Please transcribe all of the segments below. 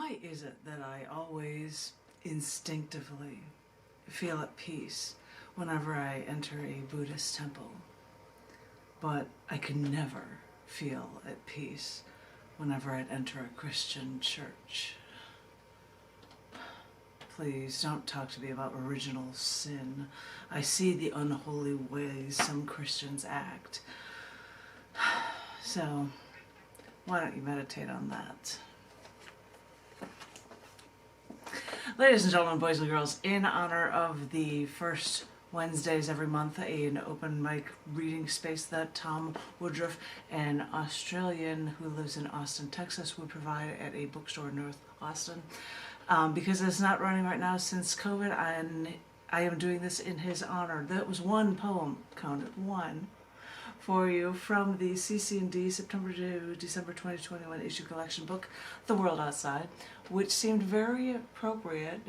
Why is it that I always instinctively feel at peace whenever I enter a Buddhist temple, but I can never feel at peace whenever I'd enter a Christian church? Please don't talk to me about original sin. I see the unholy ways some Christians act. So, why don't you meditate on that? Ladies and gentlemen, boys and girls, in honor of the first Wednesdays every month, an open mic reading space that Tom Woodruff, an Australian who lives in Austin, Texas, would provide at a bookstore in North Austin. Because it's not running right now since COVID, I am doing this in his honor. That was one poem, counted one, for you from the cc&d September to December 2021 issue collection book, The World Outside, which seemed very appropriate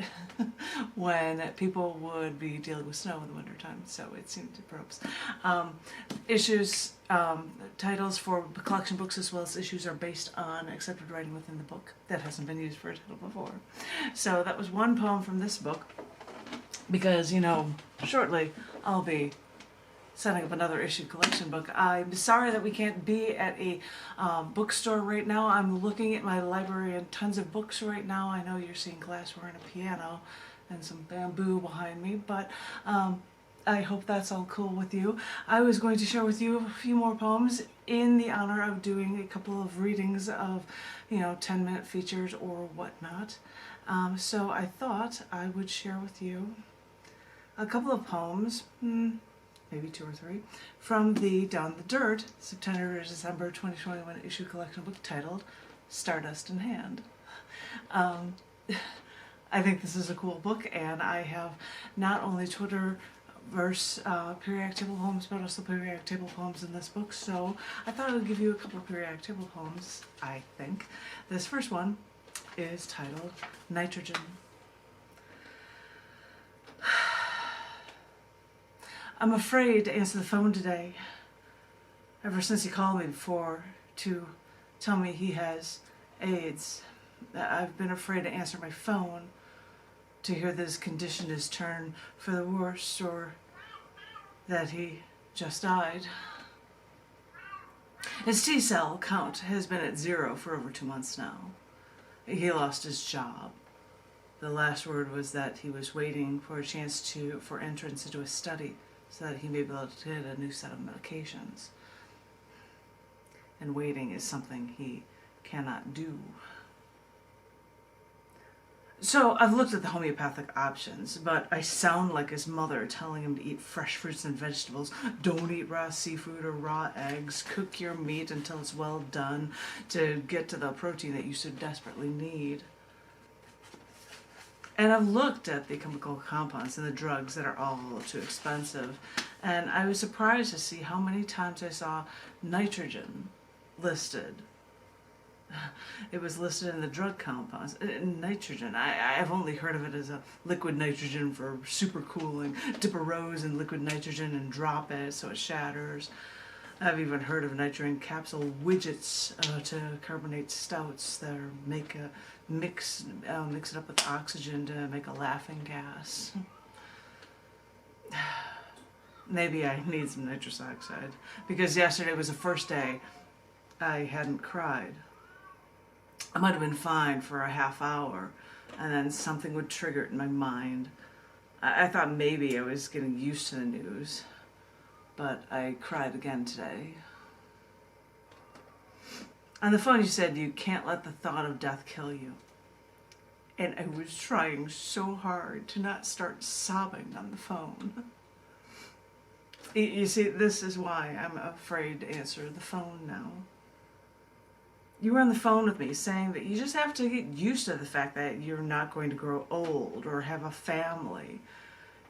when people would be dealing with snow in the wintertime, so it seemed appropriate. Titles for collection books as well as issues are based on accepted writing within the book that hasn't been used for a title before. So that was one poem from this book, because, you know, shortly I'll be setting up another issue collection book. I'm sorry that we can't be at a bookstore right now. I'm looking at my library and tons of books right now. I know you're seeing glassware and a piano and some bamboo behind me, but I hope that's all cool with you. I was going to share with you a few more poems in the honor of doing a couple of readings of, 10-minute features or whatnot. So I thought I would share with you a couple of poems, maybe two or three, from the Down the Dirt, September to December 2021 issue collection book titled Stardust in Hand. I think this is a cool book, and I have not only Twitterverse periodic table poems, but also periodic table poems in this book, so I thought I would give you a couple of periodic table poems, I think. This first one is titled Nitrogen. I'm afraid to answer the phone today. Ever since he called me before to tell me he has AIDS, I've been afraid to answer my phone to hear that his condition has turned for the worse or that he just died. His T-cell count has been at 0 for over 2 months now. He lost his job. The last word was that he was waiting for a chance for entrance into a study so that he may be able to get a new set of medications. And waiting is something he cannot do. So I've looked at the homeopathic options, but I sound like his mother telling him to eat fresh fruits and vegetables, don't eat raw seafood or raw eggs, cook your meat until it's well done to get to the protein that you so desperately need. And I've looked at the chemical compounds and the drugs that are all too expensive, and I was surprised to see how many times I saw nitrogen listed. It was listed in the drug compounds. Nitrogen, I've only heard of it as a liquid nitrogen for super cooling. Dip a rose in liquid nitrogen and drop it so it shatters. I've even heard of nitrogen capsule widgets to carbonate stouts that mix it up with oxygen to make a laughing gas. Maybe I need some nitrous oxide, because yesterday was the first day I hadn't cried. I might have been fine for a half hour, and then something would trigger it in my mind. I thought maybe I was getting used to the news, but I cried again today. On the phone you said you can't let the thought of death kill you. And I was trying so hard to not start sobbing on the phone. You see, this is why I'm afraid to answer the phone now. You were on the phone with me saying that you just have to get used to the fact that you're not going to grow old or have a family.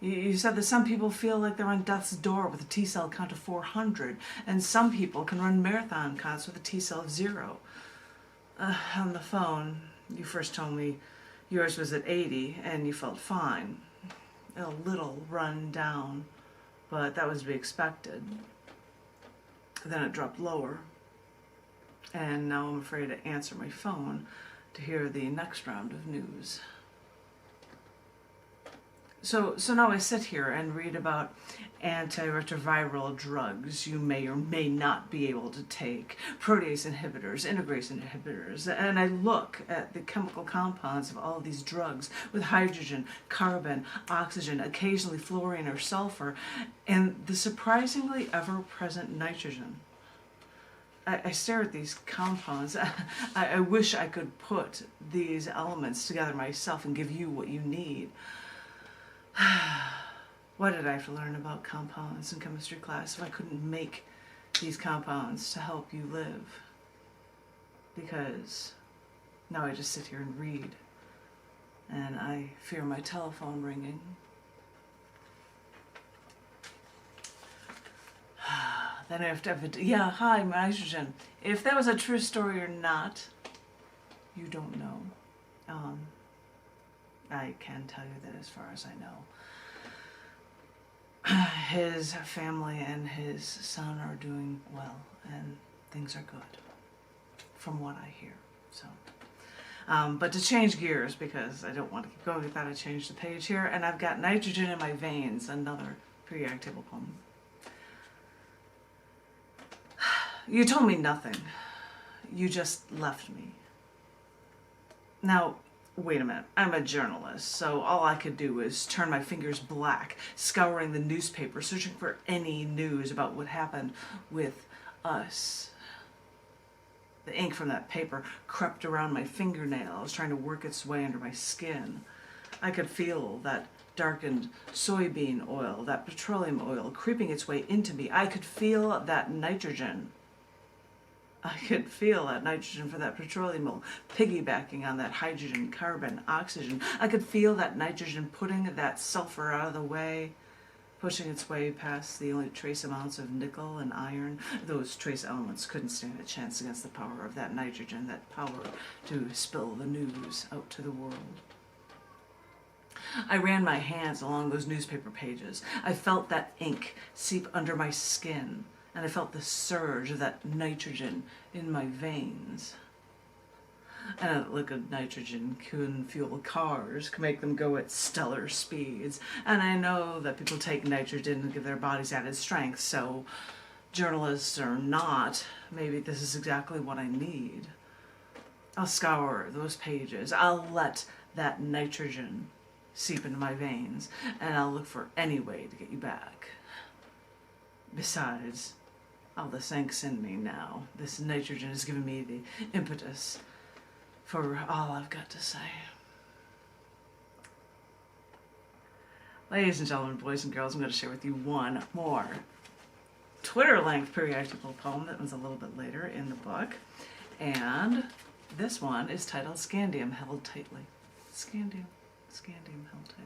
You said that some people feel like they're on death's door with a T-cell count of 400, and some people can run marathon counts with a T-cell of 0. On the phone, you first told me yours was at 80 and you felt fine. A little run down, but that was to be expected. Then it dropped lower. And now I'm afraid to answer my phone to hear the next round of news. So now I sit here and read about antiretroviral drugs you may or may not be able to take, protease inhibitors, integrase inhibitors, and I look at the chemical compounds of all these drugs with hydrogen, carbon, oxygen, occasionally fluorine or sulfur, and the surprisingly ever-present nitrogen. I stare at these compounds. I wish I could put these elements together myself and give you what you need. Why did I have to learn about compounds in chemistry class if I couldn't make these compounds to help you live? Because now I just sit here and read, and I fear my telephone ringing. Then I have to have it. Yeah, hi, nitrogen. If that was a true story or not, you don't know. I can tell you that as far as I know, his family and his son are doing well, and things are good, from what I hear. So, but to change gears, because I don't want to keep going, I thought I'd change the page here, and I've got Nitrogen in My Veins, another periodic table poem. You told me nothing. You just left me. Now, wait a minute. I'm a journalist, so all I could do is turn my fingers black, scouring the newspaper, searching for any news about what happened with us. The ink from that paper crept around my fingernails, trying to work its way under my skin. I could feel that darkened soybean oil, that petroleum oil, creeping its way into me. I could feel that nitrogen. I could feel that nitrogen for that petroleum oil piggybacking on that hydrogen, carbon, oxygen. I could feel that nitrogen putting that sulfur out of the way, pushing its way past the only trace amounts of nickel and iron. Those trace elements couldn't stand a chance against the power of that nitrogen, that power to spill the news out to the world. I ran my hands along those newspaper pages. I felt that ink seep under my skin, and I felt the surge of that nitrogen in my veins. And a liquid nitrogen can fuel cars, can make them go at stellar speeds. And I know that people take nitrogen to give their bodies added strength, so journalists or not, maybe this is exactly what I need. I'll scour those pages. I'll let that nitrogen seep into my veins, and I'll look for any way to get you back. Besides, all this ink's in me now. This nitrogen has given me the impetus for all I've got to say. Ladies and gentlemen, boys and girls, I'm going to share with you one more Twitter-length periodic table poem that was a little bit later in the book. And this one is titled Scandium Held Tightly. Scandium held tightly.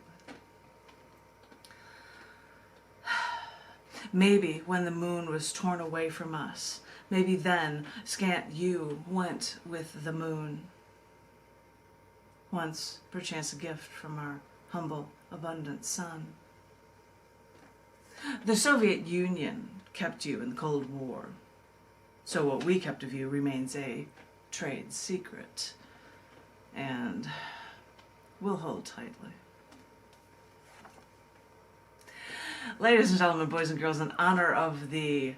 Maybe when the moon was torn away from us, maybe then scant you went with the moon. Once, perchance, a gift from our humble, abundant sun. The Soviet Union kept you in the Cold War, so what we kept of you remains a trade secret, and we'll hold tightly. Ladies and gentlemen, boys and girls, in honor of the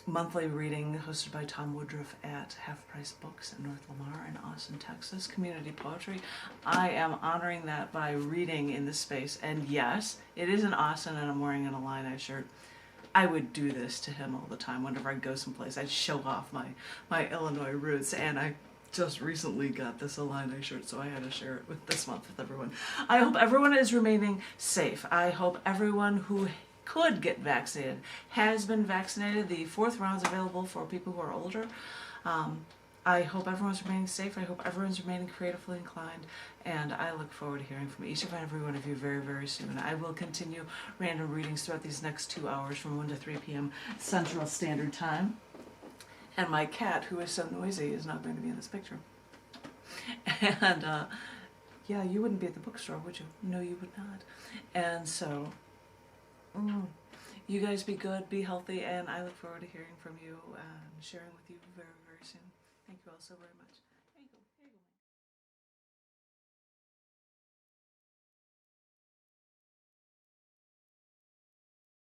monthly reading hosted by Tom Woodruff at Half Price Books in North Lamar in Austin, Texas, Community Poetry, I am honoring that by reading in this space. And yes, it is in Austin and I'm wearing an Illini shirt. I would do this to him all the time. Whenever I'd go someplace, I'd show off my Illinois roots, and I just recently got this Illini shirt, so I had to share it with this month with everyone. I hope everyone is remaining safe. I hope everyone who could get vaccinated has been vaccinated. The 4th round is available for people who are older. I hope everyone's remaining safe. I hope everyone's remaining creatively inclined, and I look forward to hearing from each and every one of you very, very soon. I will continue random readings throughout these next 2 hours from 1 to 3 p.m. Central Standard Time. And my cat, who is so noisy, is not going to be in this picture. And, yeah, you wouldn't be at the bookstore, would you? No, you would not. And so, you guys be good, be healthy, and I look forward to hearing from you and sharing with you very, very soon. Thank you all so very much.